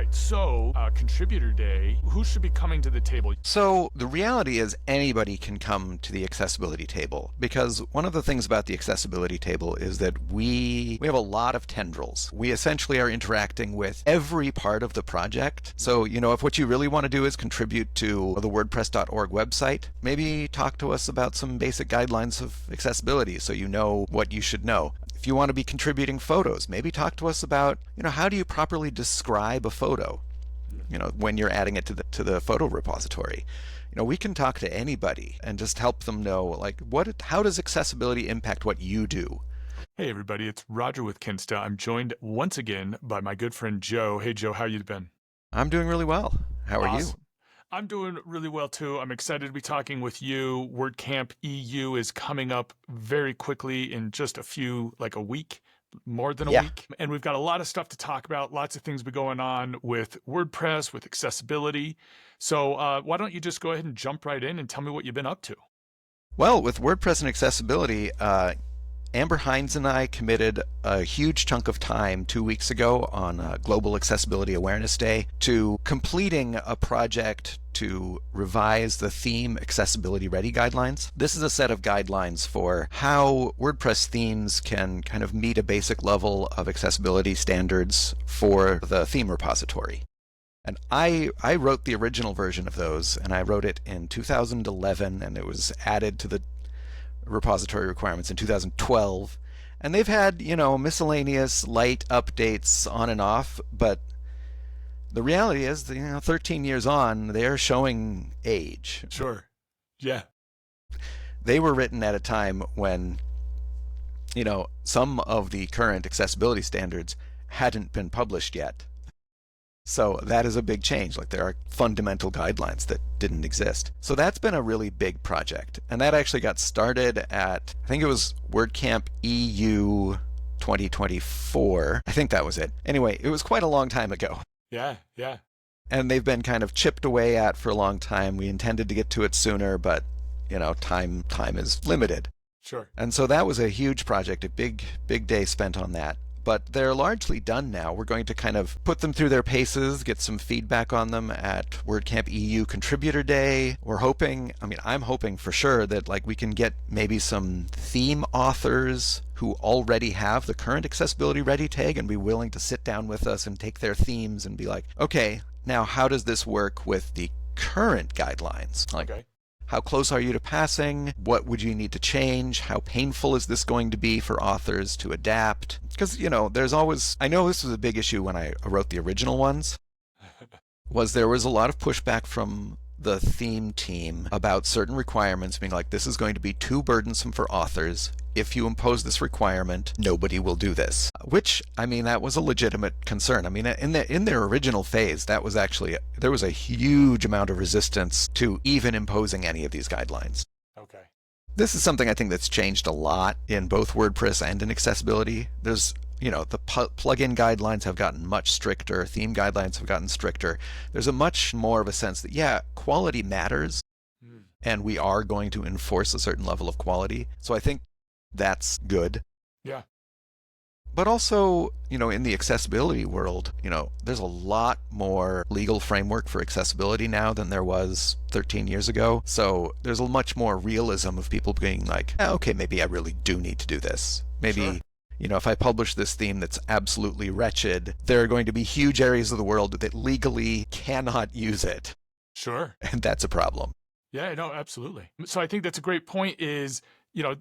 right, so contributor day, who should be coming to the table? So the reality is anybody can come to the accessibility table, because one of the things about the accessibility table is that we have a lot of tendrils. We essentially are interacting with every part of the project. So, if what you really want to do is contribute to the WordPress.org website, maybe talk to us about some basic guidelines of accessibility so you know what you should know. If you want to be contributing photos, maybe talk to us about, how do you properly describe a photo? When you're adding it to the photo repository. We can talk to anybody and just help them know, like, how does accessibility impact what you do? Hey everybody, it's Roger with Kinsta. I'm joined once again by my good friend Joe. Hey Joe, how you been? I'm doing really well. How are you? Awesome. I'm doing really well too. I'm excited to be talking with you. WordCamp EU is coming up very quickly in just a week. More than a Yeah. week. And we've got a lot of stuff to talk about, lots of things be going on with WordPress, with accessibility. So why don't you just go ahead and jump right in and tell me what you've been up to? Well, with WordPress and accessibility, Amber Hines and I committed a huge chunk of time 2 weeks ago on Global Accessibility Awareness Day to completing a project to revise the theme Accessibility Ready guidelines. This is a set of guidelines for how WordPress themes can kind of meet a basic level of accessibility standards for the theme repository. And I wrote the original version of those, and I wrote it in 2011, and it was added to the repository requirements in 2012, and they've had miscellaneous light updates on and off, but the reality is 13 years on, they're showing age. Sure. Yeah. They were written at a time when some of the current accessibility standards hadn't been published yet. So that is a big change. Like, there are fundamental guidelines that didn't exist. So that's been a really big project. And that actually got started at, I think it was WordCamp EU 2024. I think that was it. Anyway, it was quite a long time ago. Yeah. And they've been kind of chipped away at for a long time. We intended to get to it sooner, but time is limited. Sure. And so that was a huge project, a big day spent on that. But they're largely done now. We're going to kind of put them through their paces, get some feedback on them at WordCamp EU Contributor Day. I'm hoping for sure that we can get maybe some theme authors who already have the current Accessibility Ready tag and be willing to sit down with us and take their themes and be like, okay, now how does this work with the current guidelines? Okay. How close are you to passing? What would you need to change? How painful is this going to be for authors to adapt? Because, there's always, I know this was a big issue when I wrote the original ones, there was a lot of pushback from the theme team about certain requirements being like, this is going to be too burdensome for authors. If you impose this requirement, nobody will do this. Which, that was a legitimate concern. In their original phase, there was a huge amount of resistance to even imposing any of these guidelines. Okay. This is something I think that's changed a lot in both WordPress and in accessibility. There's, the plugin guidelines have gotten much stricter. Theme guidelines have gotten stricter. There's a much more of a sense that, quality matters, and we are going to enforce a certain level of quality. So I think that's good. Yeah. But also, in the accessibility world, there's a lot more legal framework for accessibility now than there was 13 years ago. So there's a much more realism of people being like, okay, maybe I really do need to do this. Maybe, Sure. If I publish this theme that's absolutely wretched, there are going to be huge areas of the world that legally cannot use it. Sure. And that's a problem. Yeah, no, absolutely. So I think that's a great point is,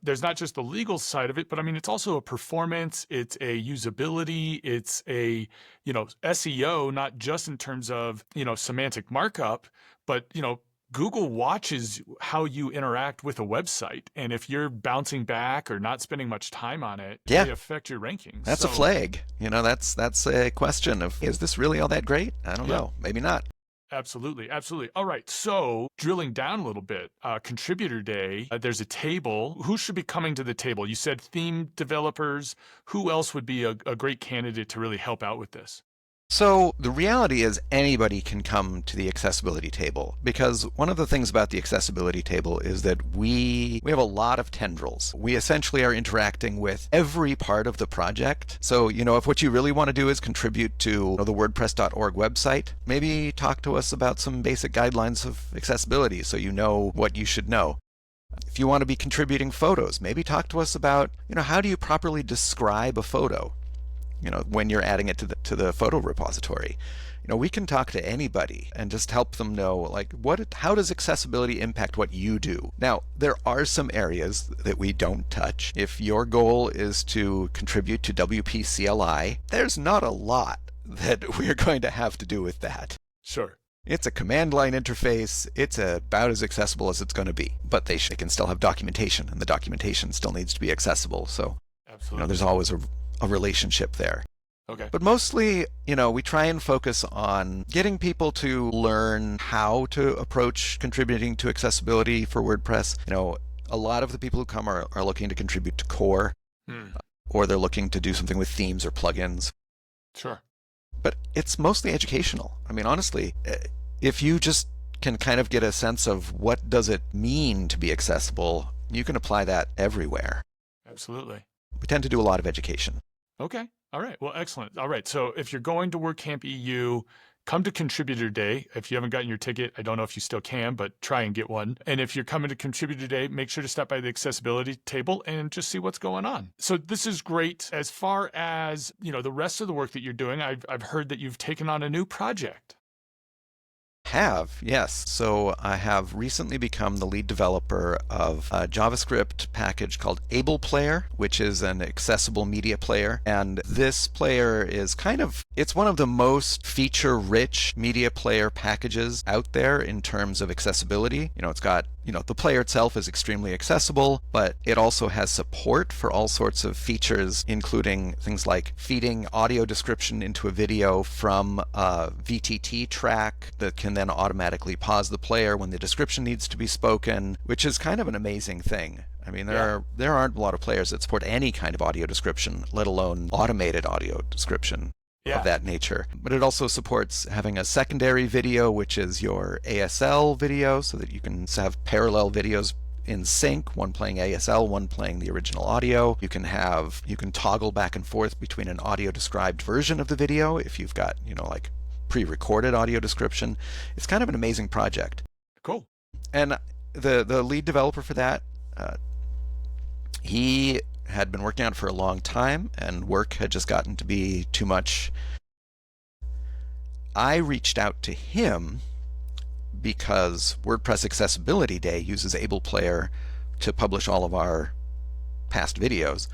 there's not just the legal side of it, but it's also a performance, it's a usability, it's a, SEO, not just in terms of, semantic markup, but, Google watches how you interact with a website. And if you're bouncing back or not spending much time on it, it may affect your rankings. That's a flag. That's a question of, is this really all that great? I don't know. Maybe not. Absolutely. All right. So drilling down a little bit, Contributor Day, there's a table. Who should be coming to the table? You said theme developers. Who else would be a great candidate to really help out with this? So the reality is anybody can come to the accessibility table, because one of the things about the accessibility table is that we have a lot of tendrils. We essentially are interacting with every part of the project. So, if what you really want to do is contribute to the WordPress.org website, maybe talk to us about some basic guidelines of accessibility so you know what you should know. If you want to be contributing photos, maybe talk to us about, how do you properly describe a photo? When you're adding it to the photo repository. We can talk to anybody and just help them know, how does accessibility impact what you do? Now, there are some areas that we don't touch. If your goal is to contribute to WP CLI, there's not a lot that we're going to have to do with that. Sure. It's a command line interface. It's about as accessible as it's going to be. But they can still have documentation, and the documentation still needs to be accessible. So, absolutely, there's always a relationship there. Okay. But mostly, we try and focus on getting people to learn how to approach contributing to accessibility for WordPress. A lot of the people who come are looking to contribute to core, or they're looking to do something with themes or plugins. Sure. But it's mostly educational. Honestly, if you just can kind of get a sense of what does it mean to be accessible, you can apply that everywhere. Absolutely. We tend to do a lot of education. Okay. All right. Well, excellent. All right. So if you're going to WordCamp EU, come to Contributor Day. If you haven't gotten your ticket, I don't know if you still can, but try and get one. And if you're coming to Contributor Day, make sure to stop by the accessibility table and just see what's going on. So this is great. As far as, the rest of the work that you're doing, I've heard that you've taken on a new project. Yes. So I have recently become the lead developer of a JavaScript package called AblePlayer, which is an accessible media player. And this player is it's one of the most feature-rich media player packages out there in terms of accessibility. It's got, the player itself is extremely accessible, but it also has support for all sorts of features, including things like feeding audio description into a video from a VTT track that can then automatically pause the player when the description needs to be spoken, which is kind of an amazing thing. There aren't a lot of players that support any kind of audio description, let alone automated audio description of that nature. But it also supports having a secondary video, which is your ASL video, so that you can have parallel videos in sync, one playing ASL, one playing the original audio. You can toggle back and forth between an audio described version of the video if you've got, pre-recorded audio description. It's kind of an amazing project. Cool. And the lead developer for that, he had been working on it for a long time, and work had just gotten to be too much. I reached out to him because WordPress Accessibility Day uses AblePlayer to publish all of our past videos.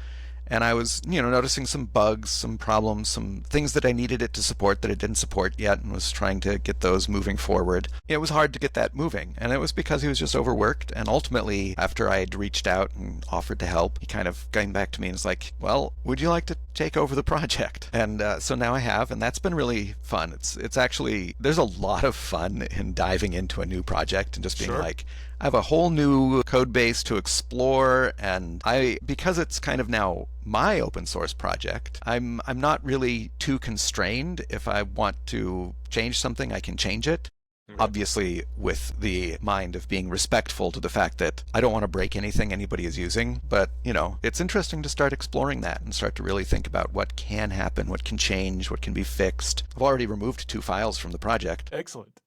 And I was, noticing some bugs, some problems, some things that I needed it to support that it didn't support yet, and was trying to get those moving forward. It was hard to get that moving, and it was because he was just overworked. And ultimately, after I had reached out and offered to help, he kind of came back to me and was like, well, would you like to take over the project? And so now I have, and that's been really fun. It's actually, there's a lot of fun in diving into a new project and just being like, I have a whole new code base to explore, and because it's kind of now my open source project, I'm not really too constrained. If I want to change something, I can change it. Obviously, with the mind of being respectful to the fact that I don't want to break anything anybody is using. But, it's interesting to start exploring that and start to really think about what can happen, what can change, what can be fixed. I've already removed 2 files from the project. Excellent.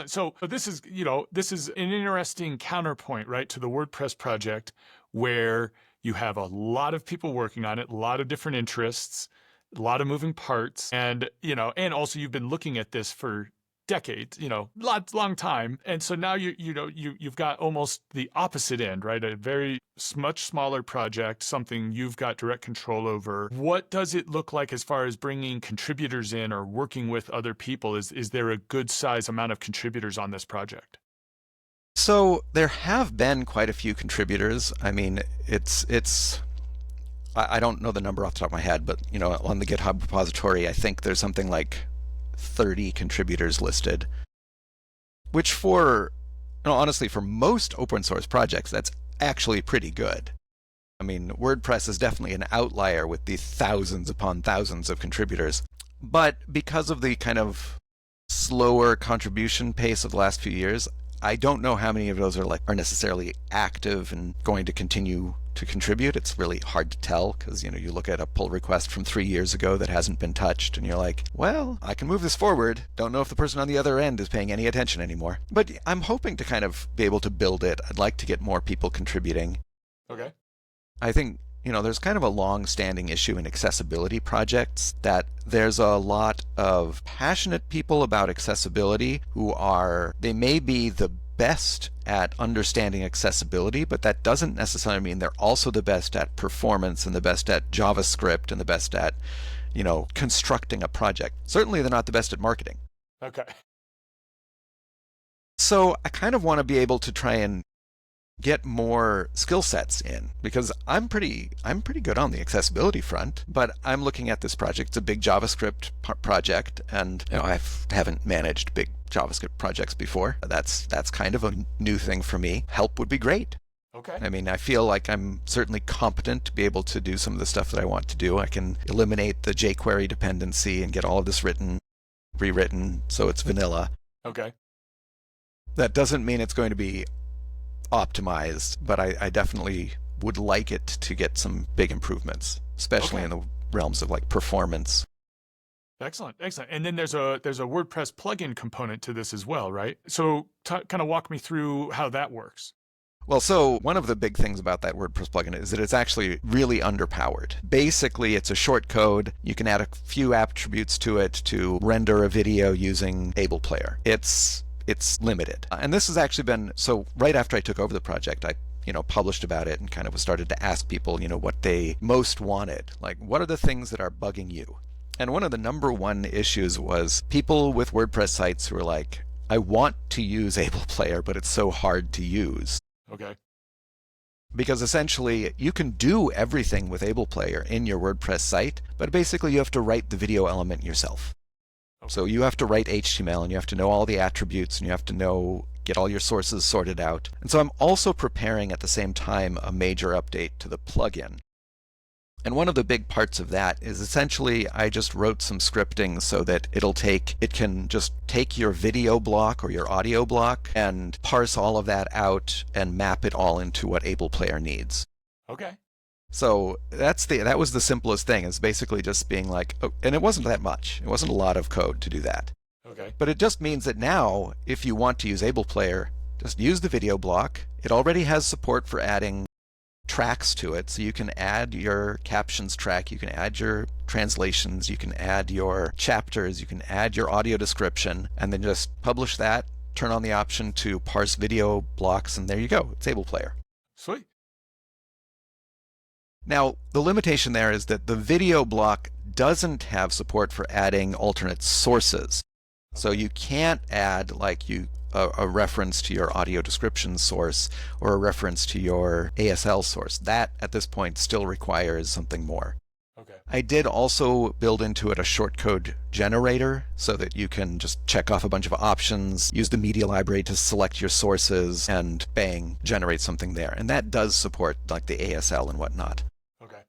So this is an interesting counterpoint, right, to the WordPress project, where you have a lot of people working on it, a lot of different interests, a lot of moving parts, and also you've been looking at this for decades, long time. And so now you've got almost the opposite end, right? A very much smaller project, something you've got direct control over. What does it look like as far as bringing contributors in or working with other people? Is there a good size amount of contributors on this project? So there have been quite a few contributors. I don't know the number off the top of my head, but on the GitHub repository, I think there's something like 30 contributors listed, which honestly, for most open source projects, that's actually pretty good. WordPress is definitely an outlier with the thousands upon thousands of contributors. But because of the kind of slower contribution pace of the last few years, I don't know how many of those are necessarily active and going to continue to contribute. It's really hard to tell because, you look at a pull request from 3 years ago that hasn't been touched and you're like, well, I can move this forward. Don't know if the person on the other end is paying any attention anymore. But I'm hoping to kind of be able to build it. I'd like to get more people contributing. Okay. I think, there's kind of a long-standing issue in accessibility projects that there's a lot of passionate people about accessibility they may be the best at understanding accessibility, but that doesn't necessarily mean they're also the best at performance and the best at JavaScript and the best at, constructing a project. Certainly they're not the best at marketing. Okay. So I kind of want to be able to try and get more skill sets in because I'm pretty good on the accessibility front, but I'm looking at this project. It's a big JavaScript project, and I haven't managed big JavaScript projects before. That's kind of a new thing for me. Help would be great. Okay. I mean, I feel like I'm certainly competent to be able to do some of the stuff that I want to do. I can eliminate the jQuery dependency and get all of this rewritten so it's vanilla. Okay. That doesn't mean it's going to be optimized, but I definitely would like it to get some big improvements, especially in the realms of like performance. Excellent. And then there's a WordPress plugin component to this as well, right? So kind of walk me through how that works. Well, so one of the big things about that WordPress plugin is that it's actually really underpowered. Basically, it's a short code. You can add a few attributes to it to render a video using AblePlayer. It's limited. And this has actually been, so right after I took over the project, I published about it and kind of started to ask people, what they most wanted. Like, what are the things that are bugging you? And one of the number one issues was people with WordPress sites who are like, I want to use AblePlayer, but it's so hard to use. Okay. Because essentially, you can do everything with AblePlayer in your WordPress site, but basically you have to write the video element yourself. So you have to write HTML and you have to know all the attributes and you have to get all your sources sorted out. And so I'm also preparing at the same time a major update to the plugin. And one of the big parts of that is essentially I just wrote some scripting so that it can just take your video block or your audio block and parse all of that out and map it all into what AblePlayer needs. Okay. So that was the simplest thing, is basically just being like, and it wasn't that much. It wasn't a lot of code to do that. Okay. But it just means that now, if you want to use AblePlayer, just use the video block. It already has support for adding tracks to it. So you can add your captions track, you can add your translations, you can add your chapters, you can add your audio description, and then just publish that, turn on the option to parse video blocks, and there you go. It's AblePlayer. Sweet. Now, the limitation there is that the video block doesn't have support for adding alternate sources. So you can't add a reference to your audio description source or a reference to your ASL source. That, at this point, still requires something more. Okay. I did also build into it a shortcode generator so that you can just check off a bunch of options, use the media library to select your sources, and bang, generate something there. And that does support like the ASL and whatnot. Okay.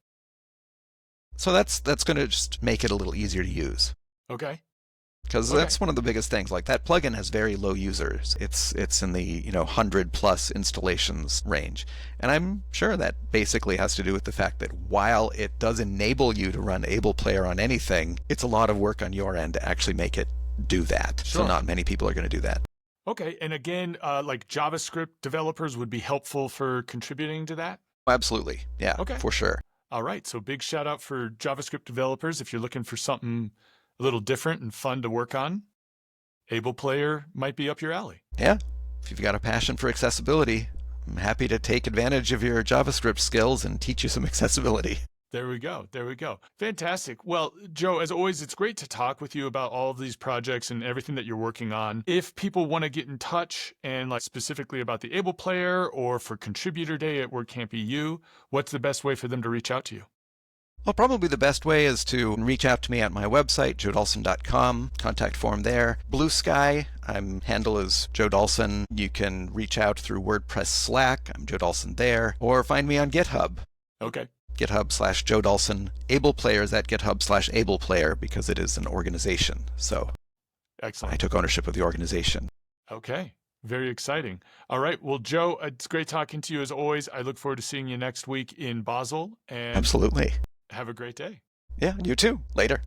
So that's going to just make it a little easier to use. Okay. Because that's one of the biggest things. Like, that plugin has very low users. It's in the 100+ installations range. And I'm sure that basically has to do with the fact that while it does enable you to run AblePlayer on anything, it's a lot of work on your end to actually make it do that. Sure. So not many people are going to do that. Okay. And again, like JavaScript developers would be helpful for contributing to that? Absolutely. Yeah, okay. For sure. All right. So big shout out for JavaScript developers. If you're looking for something a little different and fun to work on, AblePlayer might be up your alley. Yeah. If you've got a passion for accessibility, I'm happy to take advantage of your JavaScript skills and teach you some accessibility. There we go. There we go. Fantastic. Well, Joe, as always, it's great to talk with you about all of these projects and everything that you're working on. If people want to get in touch and specifically about the AblePlayer or for Contributor Day at WordCamp EU, what's the best way for them to reach out to you? Well, probably the best way is to reach out to me at my website, joedolson.com, contact form there. Blue Sky, I'm handle is Joe Dolson. You can reach out through WordPress Slack, I'm Joe Dolson there, or find me on GitHub. Okay. github/Joe Dolson. AblePlayer is at github/AblePlayer because it is an organization. So Excellent. I took ownership of the organization. Okay. Very exciting. All right. Well, Joe, it's great talking to you as always. I look forward to seeing you next week in Basel, and Absolutely. have a great day. Yeah, you too. Later.